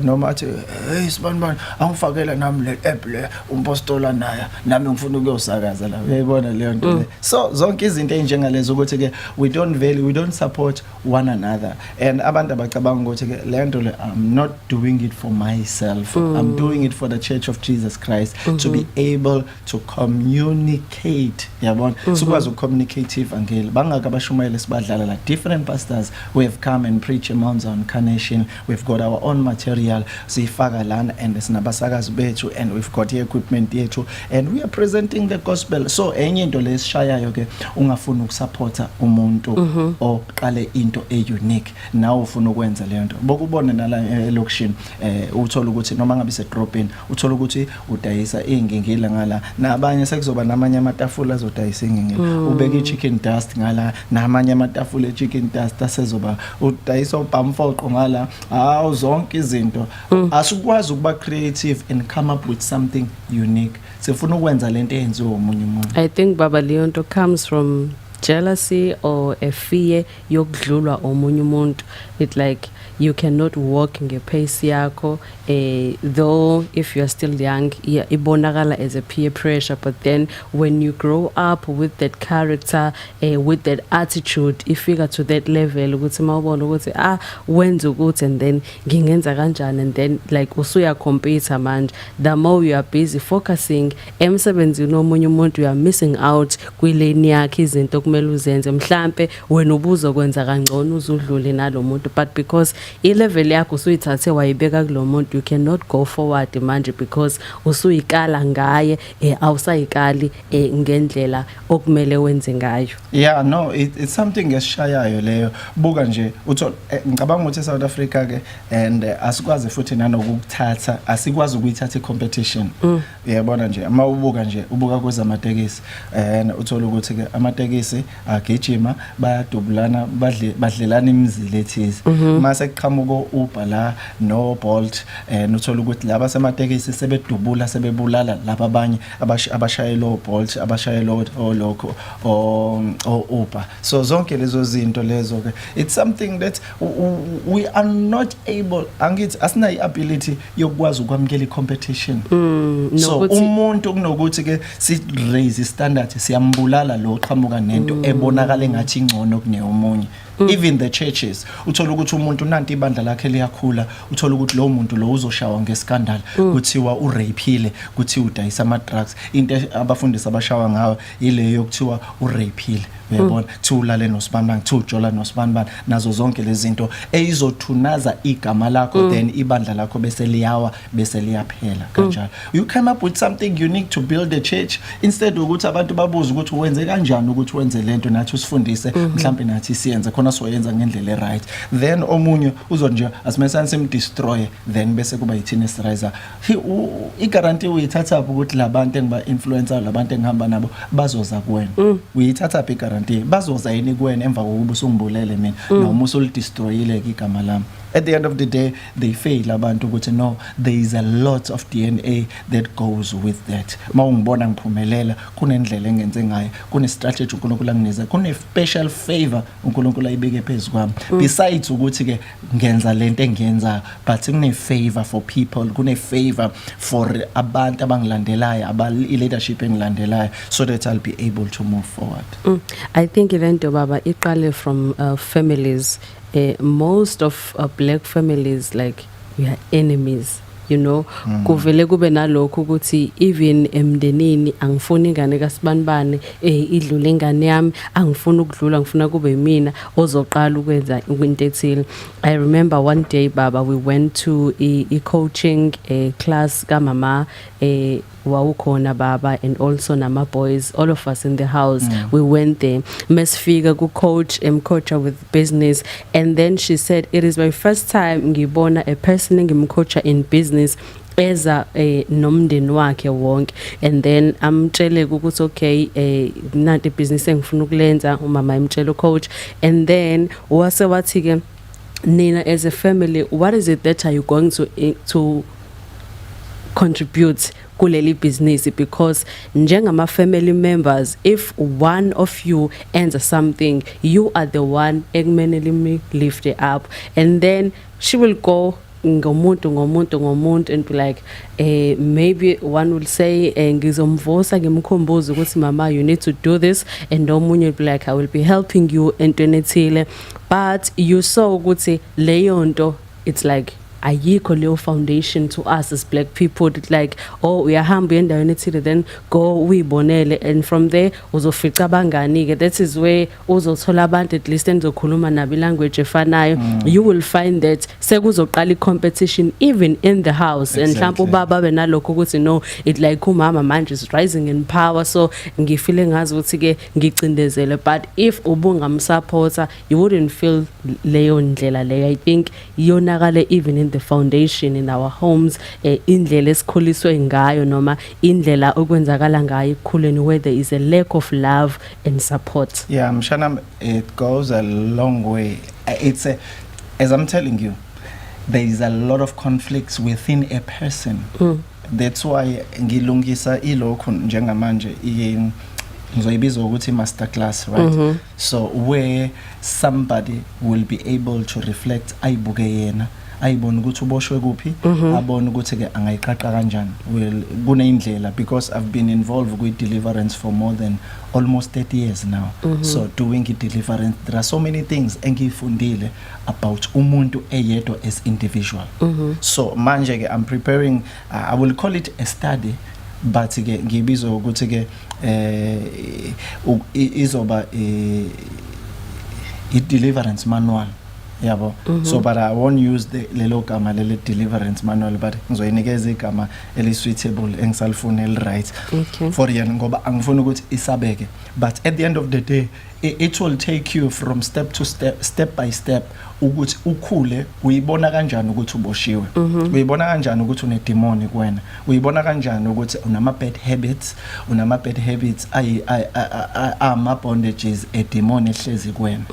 noma athi hey sibani angifakela nami le app le umpostola naye nami ngifuna ukuyosakaza la, uyayibona leyo nto le. So zonke izinto enjengalezo ukuthi ke we don't support one another, and abantu abacabanga ukuthi ke lento le I'm not doing it for myself, I'm doing it for the Church of Jesus Christ to be able to communicate, yabona sikwazi ucommunicate evangeli. Bangaka abashumayeli sibadlala la different pastors who have come and preach a Mount Incarnation. We've got our own material sifaka lana and sinabasakazi bethu and we've got the equipment yethu and we are presenting the gospel. So enye into lesishayayo ke ungafuna ukusupporta umuntu oqale into unique nawe ufuna ukwenza le nto. Bokubona nala elokushini uthola ukuthi noma ngabe sedropini uthola ukuthi udayisa ingingila ngala, nabanye sekuzoba namanye amatafula azodayisa ingingila, ubeka ichicken dust ngala, namanye amatafula echicken dust asezoba udayisa ubhamfoqo ngala. Zonke izinto asikwazi ukuba creative and come up with something unique. Sifuna ukwenza lento eyenziwe umunye umuntu. I think baba leyo nto comes from jealousy or a fear yokudlulwa omunye umuntu. It like you cannot walk ngepace yakho, though if you are still young ibonakala as a peer pressure, but then when you grow up with that character, with that attitude, ifika to that level ukuthi mawubona ukuthi wenza ukuthi and then ngingenza kanjani, and then like usuya compete manje, the more you are busy focusing emsebenzini omunye umuntu you are missing out kwilane yakhe izinto kumele uzenze. Mhlambe wena ubuzokwenza kangcono uzudlule nalomuntu, but because i-level yakho usuyithathe wayibeka kulomuntu, you cannot go forward manje because usuyikala ngaye awusayikali ngendlela okumele wenze ngayo. Yeah, no, it's something esishayayo leyo. Buka nje uthola ngicabanga ukuthi eSouth Africa ke and asikwazi futhi nanokukuthatha, asikwazi ukuyithatha i-competition. Yabona nje ama ubuka nje ubuka kwezamatekisi and uthola ukuthi ke amatekisi phansi agijima bayadubulana badlelana imizila ethize mase kuqhamuka Uber la no Bolt nothola ukuthi laba sematekisi sebedubula sebebulala laba abanye abashayela Bolt abashayela olokho Uber. So zonke lezo zinto lezo ke it's something that we are not able angithi asina iability yokwazi ukwamukela icompetition. So umuntu kunokuthi ke si raise standard siyambulala lo qhamuka nento ebonakala engathi ingcono kune omunye. Even the churches uthola ukuthi umuntu nanti ibandla lakhe liyakhula uthola ukuthi lo muntu lo uzoshawa ngescandal kuthiwa urapile kuthiwa udayisa ama drugs into abafundisi abashawa ngayo ile yokuthiwa urapile uyabona thulale noSibanibani thujola noSibanibani nazo zonke lezi zinto eyizothunaza igama lakho then ibandla lakho bese liyawa bese liyaphela kanjalo. You come up with something unique to build a church instead ukuthi abantu babuze ukuthi wenze kanjani ukuthi wenze lento nathi usifundise mhlawumbe nathi siyenze khona soyenza ngendlela eright then omunye uzonje asimesana simdestroy then bese kuba yithini esiriser i-guarantee uyithatha ukuthi labantu engiba influencer labantu engihamba nabo bazoza kuwena uyithatha i-guarantee bazoza yini kuwena emva kokuba usungimbulele mina noma usulidestroyile igama lami. At the end of the day they fail abantu ukuthi no there is a lot of DNA that goes with that. Mawungibona ngiphumelela kunendlela engenze ngayo kune strategy uNkulunkulu angineze kune special favor uNkulunkulu ayibeke phezukwami besides ukuthi ke ngenza lento engiyenza but kune favor for people kune favor for abantu abangilandelayo leadership engilandelayo so that I'll be able to move forward. I think lento baba iqale from families. Most of black families like we are enemies, you know. Kuvele kube nalokho ukuthi even emndenini angifuni ingane kaSibanibani idlule ingane yami angifuni ukudlula ngifuna kube mina ozoqala ukwenza into ethile. I remember one day baba we went to a coaching class kamama wawukhona baba and also nama boys all of us in the house we went there mesifika ku coach coacher with business and then she said it is my first time ngibona a person ngimcoacher in business eza nomndeni wakhe wonke and then amtshele ukuthi okay nanti business engifuna ukulenza umama imtshela coach and then wase wathi ke nina as a family what is it that are you going to contribute kuleli business because njengama family members if one of you ends something you are the one ekumele lift it up and then she will go ngomuntu and be like maybe one will say ngizomvosa ngimkhomboza ukuthi mama you need to do this and omunye will be like I will be helping you entweni ethile but you saw ukuthi leyo nto it's like ayikho leyo foundation to us as black people that like oh uyahamba endaweni ethile then go uyibonele and from there uzofica abangani ke that is where uzothola abantu at least enzokhuluma nabo language efanayo you will find that sekuzoqala i-competition even in the house and mhlawumbe ubaba benalokho ukuthi no it like umama manje is rising in power so ngifile ngazi ukuthi ke ngicindezele but if ubungamsupporta you wouldn't feel leyo ndlela leyo. I think yonakale even in the foundation in our homes indlela esikhuliswe ngayo noma indlela okwenzakala ngayo ekukhuleni where there is a lack of love and support. Yeah, Mshana, it goes a long way. It's as I'm telling you there is a lot of conflicts within a person. That's why ngilungisa ilokho njengamanje ngizoyibiza ukuthi masterclass right so where somebody will be able to reflect ayibuke yena ayibona ukuthi uboshwe kuphi abona ukuthi ke angayiqaqa kanjani well kuneyindlela because I've been involved with Deliverance for more than almost 30 years now so doing Deliverance there are so many things engifundile about umuntu eyedwa as individual so manje ke I'm preparing I will call it a study but ke ngibiza ukuthi ke izoba i-deliverance manual yabo so but I won't use the lelo gama lele deliverance manual but ngizoyinikeza igama eli-suitable engisalifuna eli-right for yena ngoba angifuni ukuthi isabeke but at the end of the day it will take you from step by step ukuthi ukhule uyibona kanjani ukuthi uboshiwe, uyibona kanjani ukuthi une demon kuwena, uyibona kanjani ukuthi unama bad habits ama bondages a demon ehlezi kuwena.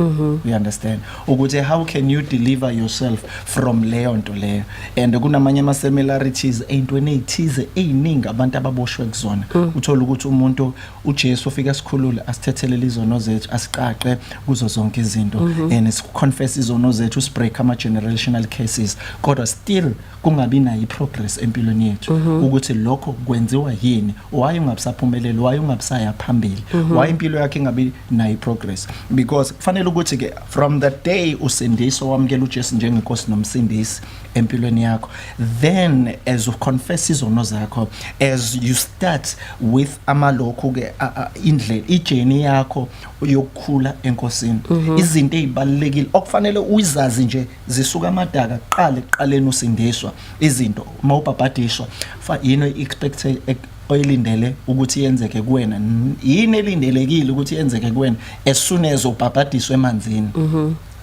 You understand ukuthi how can you deliver yourself from leyo nto leyo, and kunamanye ama similarities eintweni ezithize eziningi abantu ababoshwe kuzona. Uthola ukuthi umuntu uJesu ufika esikhulule asithethelele izono zethu, asiqaqe kuzo zonke izinto, and siconfess izono zethu, break ama generational cases, kodwa still kungabi nayo progress empilweni yethu ukuthi lokho kwenziwa yini, why ungabusaphumeleli, why ungabusaya phambili, why impilo yakhe ingabi nayo progress. Because kufanele ukuthi ke from the day usindiswa wamkela uJesu njengenkosi nomsindisi empilweni yakho, then as you confess izono zakho, as you start with amalokho ke indlela ijourney yakho yokukhula enkosini, izinto ezibalekile okufanele uyizazi nje zisuka amadaka ekuqaleni usindiswa, izinto mawubhabhadishwa yini expected oyilindele ukuthi yenzeke kuwena, yini elindelekile ukuthi yenzeke kuwena as soon as ubhabhadiswa emanzini,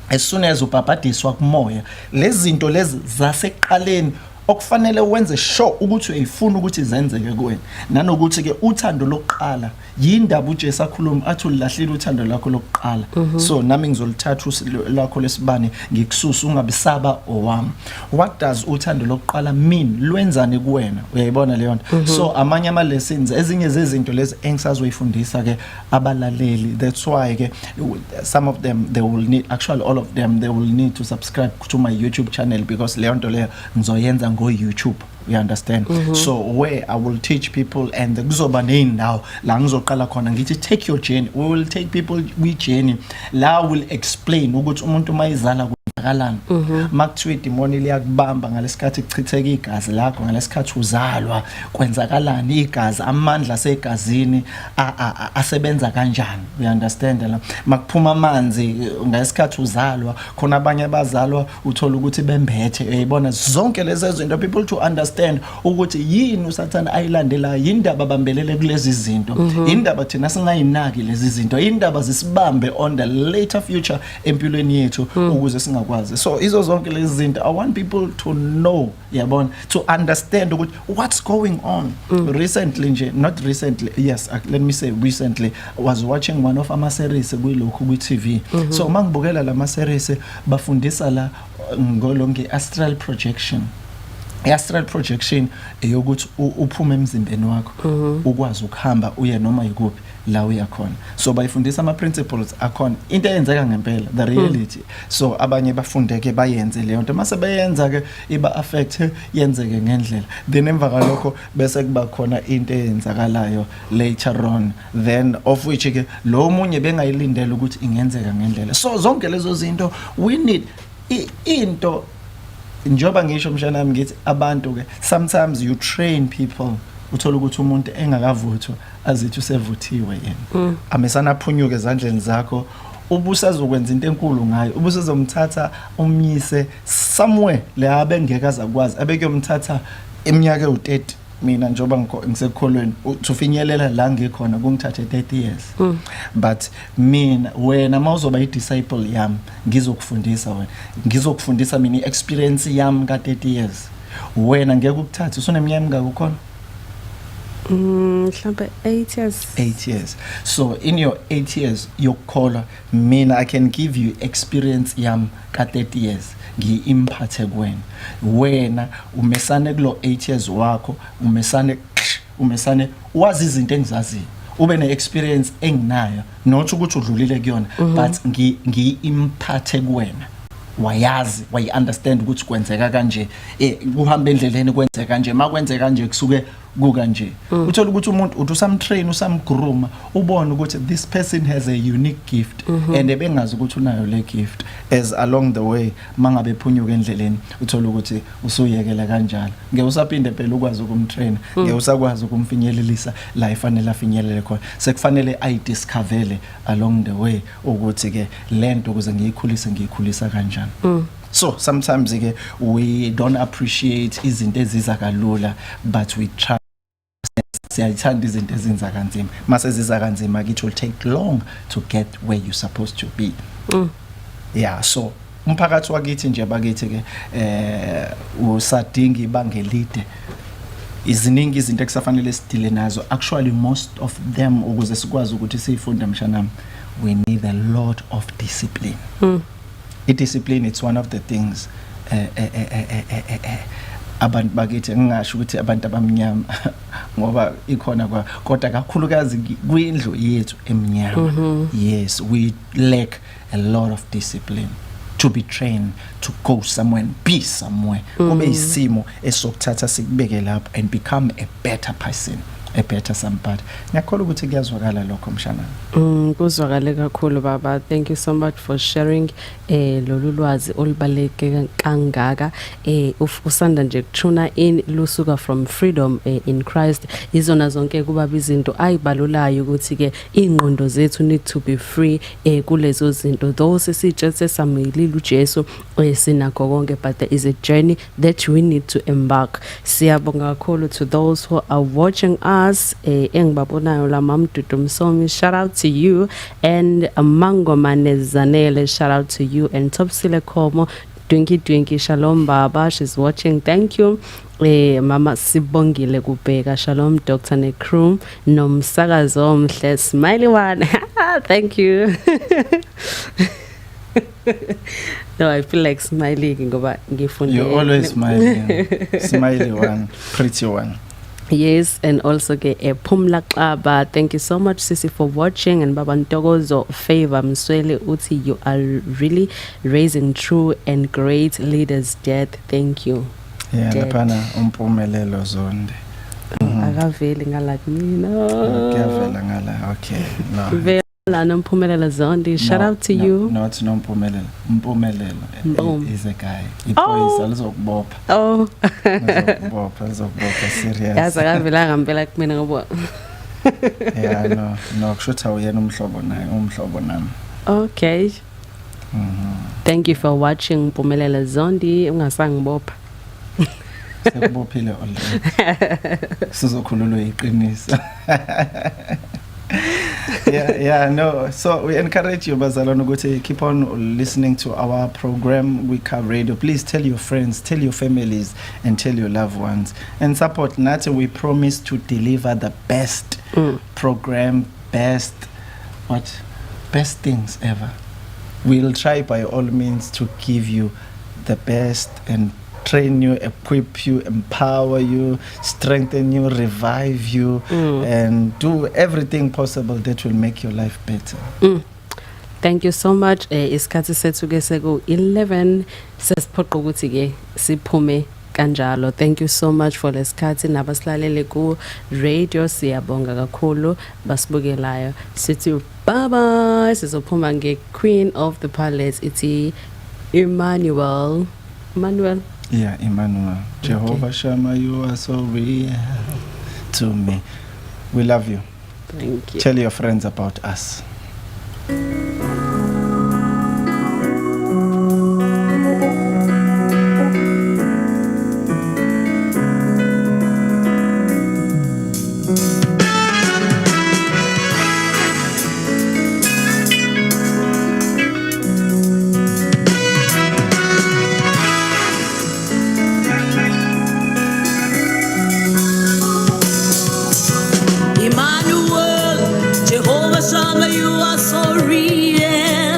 as soon as ubhabhadiswa kumoya. Lezi zinto lezi zaseqaleni okufanele wenze sure ukuthi uyifuna ukuthi zenzeke kuwena, nanokuthi ke uthando lokuqala yindaba uJesu akhuluma athi ulilahlile uthando lakho lokuqala. So nami ngizolithatha lakho lesibane ngikususa, ungabisaba owami. What does uthando lokuqala mean? Lwenzani kuwena? Uyayibona leyo nto. So amanye ama lessons ezinye zezinto lezi engisazoyifundisa ke abalaleli, that's why ke some of them they will need, actually all of them they will need to subscribe to my YouTube channel, because leyo nto leyo ngizoyenza go YouTube. You understand? So where I will teach people, and kuzoba neindawo la ngizoqala khona ngithi take your journey, we will take people with journey la will explain ukuthi umuntu mayizala kwenzakalani, makuthiwa idemon liyakubamba ngalesikhathi kuchitheka igazi lakho, ngalesikhathi uzalwa kwenzakalani, igazi amandla segazini asebenza kanjani. You understand? La makuphuma amanzi ngalesikhathi uzalwa, khona abanye abazalwa uthola ukuthi bembethe. Uyayibona zonke lezi zinto, people to understand ukuthi yini usathana ayilandela, yindaba bambelele kulezi zinto, indaba thina singayinaki lezi zinto, indaba zisibambe on the later future empilweni yethu ukuze singakwazi. So izo zonke lezi zinto I want people to know, yabona, to understand ukuthi what's going on. Recently nje, not recently, yes, let me say recently, I was watching one of ama series kuyilokhu ku TV. So mangibukela la ma series bafundisa la ngolonke astral projection. Astral projection eyokuthi uphume emzimbeni wakho ukwazi ukuhamba uye noma yikuphi la uya khona. So bayifundisa ama principles akhona, into eyenzeka ngempela, the reality. So abanye bafundeke bayenze leyo nto, mase bayenza ke iba affect yenzeke ngendlela, then emva kalokho bese kuba khona into eyenzakalayo later on, then of which ke lo munye bengayilindela ukuthi ingenzeka ngendlela. So zonke lezo zinto we need into. Njoba ngisho mshanami ngithi abantu ke sometimes you train people, uthola ukuthi umuntu engakavuthwa azithi usevuthiwe yena, amesana aphunyuke ezandleni zakho, ubusazokwenza into enkulu ngayo, ubusazomthatha umyise somewhere la abengeke azakwazi, abekuyomthatha eminyaka u30. Mina njoba ngisekholweni ufinyelela la ngikhona kungithathe 30 years. But mina wena mawuzoba idisciple yami ngizokufundisa wena, ngizokufundisa mina experience yami ka 30 years. Wena ngeke ukuthathe usuneminyaka ngaka ukhona mhlambe 8 years. 8 years. So in your 8 years yokukholwa mina I can give you experience yami ka 30 years ngi-imphathe kuwena. Wena umesane kulo 8 years wakho, umesane wazi izinto engizaziyo, ube ne-experience enginayo, not ukuthi udlulile kuyona, but ngi-imphathe kuwena. Wayazi, wayi-understand ukuthi kwenzeka kanje, kuhamba endleleni kwenzeka kanje, makwenzeka kanje kusuke kanje. Uthola ukuthi umuntu uthi usamtrain usamgruma, ubone ukuthi this person has a unique gift, and ebengazi ukuthi unayo le gift. As along the way mangabe phunyuka endleleni uthola ukuthi usuyekela kanjalo, ngeke usaphinde phela ukwazi ukumtrain, ngeke usakwazi ukumfinyelelisa la ifanele afinyelele khona, sekufanele ayidiscoverele along the way ukuthi ke lento ukuze ngiyikhulisa kanjani. So sometimes again we don't appreciate izinto eziza kalula, but we try. Siyayithanda izinto ezenza kanzima, mase ziza kanzima it will take long to get where you supposed to be. Yeah, so umphakathi wakithi nje bakithi ke usadinga ibangelide iziningi izinto ekusafanele sidile nazo actually most of them ukuze sikwazi ukuthi sifunde mshanami we need a lot of discipline discipline it's one of the things abantu bakithi ngingasho ukuthi abantu abamnyama ngoba ikhona kodwa kakhulukazi kwindlu yethu emnyama yes we lack a lot of discipline to be trained to go somewhere and be somewhere kube isimo esokuthatha sikubeke lapho and become a better person a better somebody ngiyakholwa ukuthi kuyazwakala lokho mshana kuzwakale kakhulu baba thank you so much for sharing lolu lwazi olubaleke kangaka usanda nje kuthuna in lusuka from freedom in Christ izona zonke kuba izinto ayibalulayo ukuthi ke ingqondo zethu need to be free kulezo zinto those sitshetse samilile uJesu sinakho konke but there is a journey that we need to embark siyabonga kakhulu to those who are watching us engibabonayo la mamdudu Msomi shout out to you and Mango Manezanele shout out to you and Thabisile Khomo Twinkie shalom baba she's watching thank you mama sibongile kubheka shalom Dr. Necrew nomsakazo omhle smiley one thank you no I feel like smiling ngoba ngifunde you always smiling smiley one pretty one. Yes, and also ke Phumla Xaba thank you so much sisi for watching and baba Ntokozo favor Mswele uthi you are really raising true and great leaders Dad thank you yeah laphana umpumelelo zonde akaveli ngala mina kuyavela ngala okay no la nomphumelelo zonde shout out to you not nomphumelelo umpumelelo is a guy ipolice alizokubopha azokubopha serious yazi akavela ngempela kumina ngoba yeah no kushuthi uyena umhlobo nami okay thank you for watching Mpumelelo Zondi ungasangibopha sekubophile already sizokhululwa iqiniso yeah no so we encourage you bazalwane ukuthi keep on listening to our program Wika Radio please tell your friends tell your families and tell your loved ones and support nathi we promise to deliver the best program best things ever we'll try by all means to give you the best and train you, equip you, empower you, strengthen you, revive you, and do everything possible that will make your life better. Thank you so much. Isikhathi sethu ke seku 11 sesiphoqa ukuthi ke siphume kanjalo. Thank you so much for lesikhathi nabasilalele ku radio siyabonga kakhulu basibukelayo. Sithi bye bye sizophuma nge Queen of the Palace ithi Emmanuel. Yeah, Emmanuel. Okay. Jehovah Shammah, you are so real to me. We love you. Thank you. Tell your friends about us. Sorry, yeah.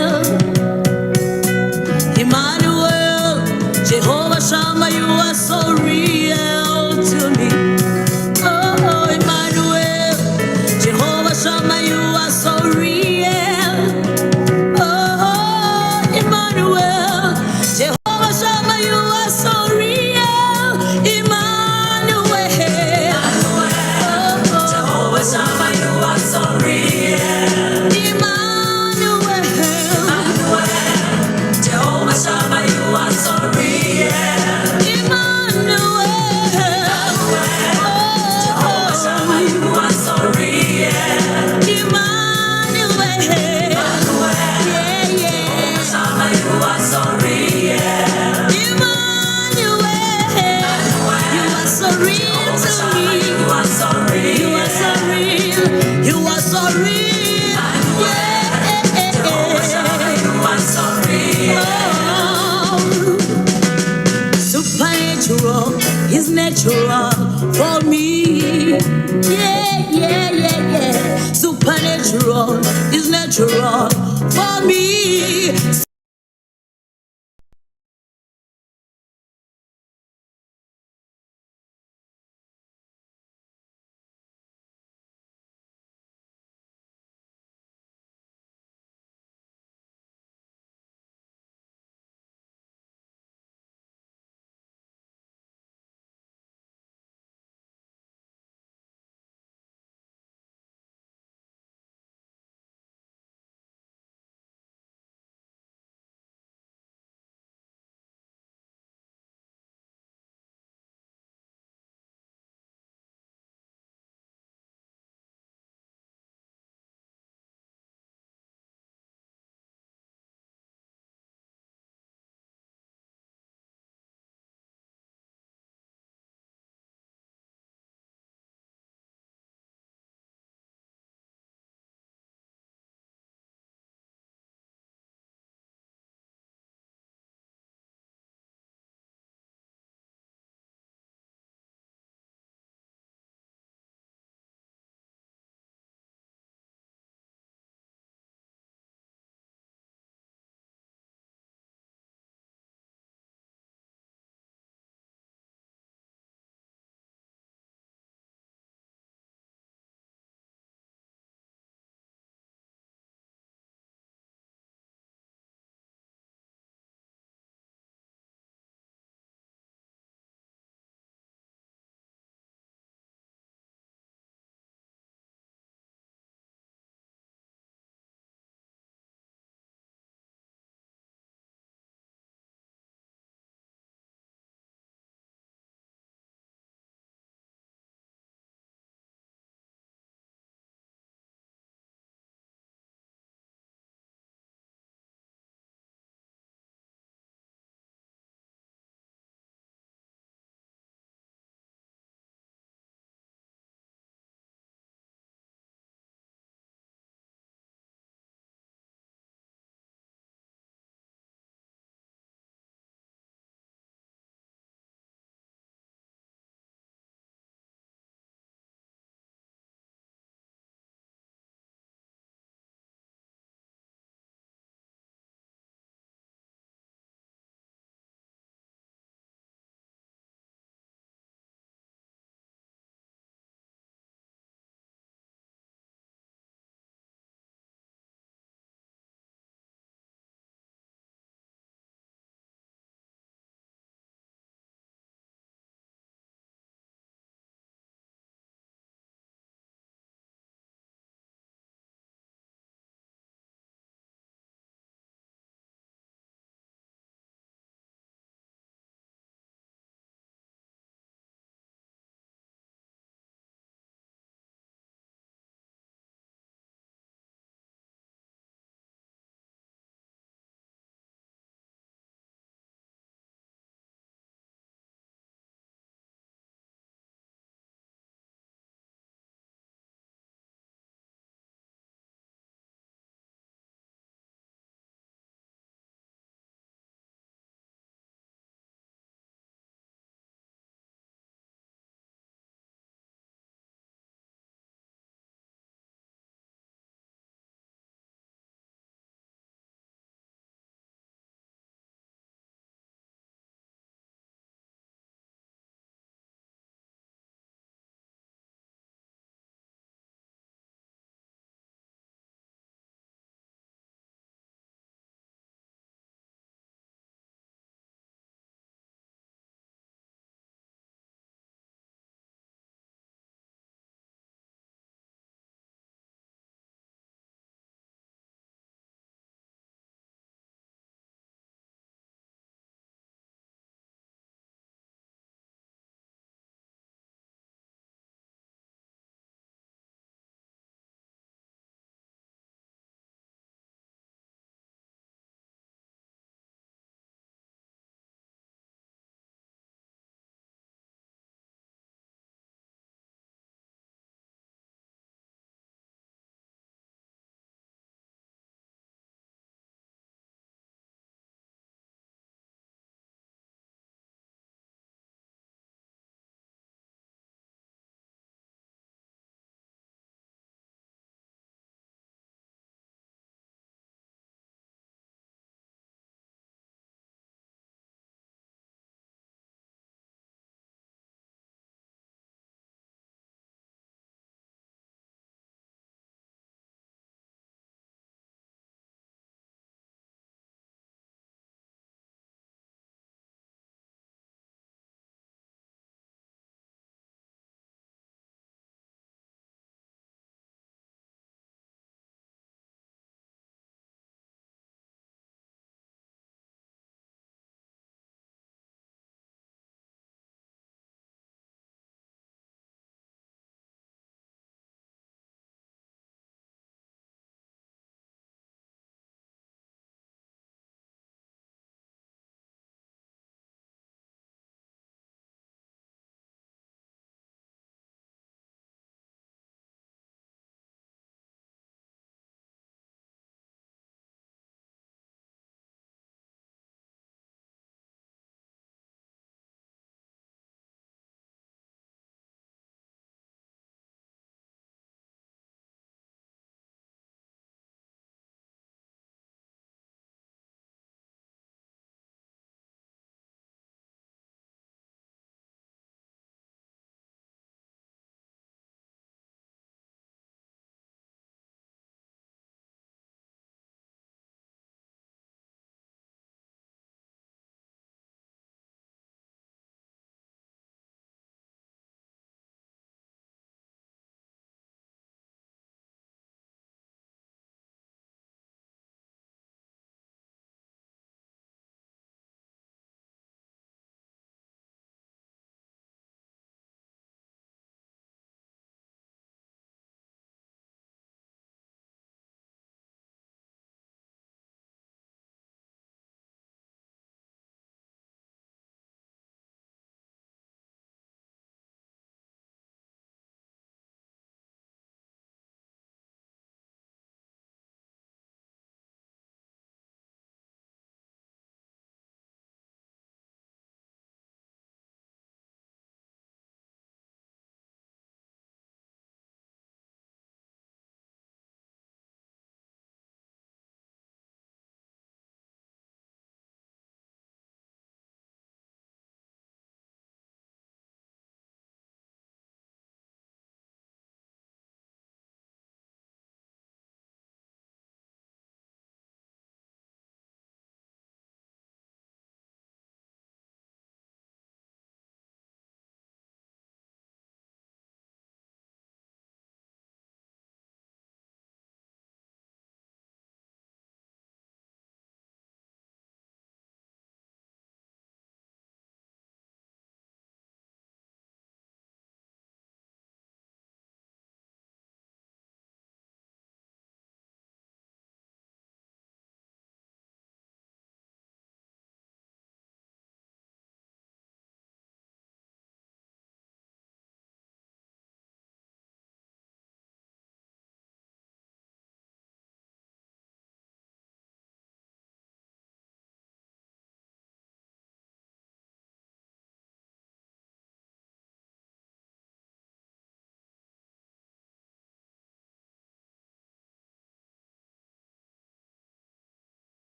strong.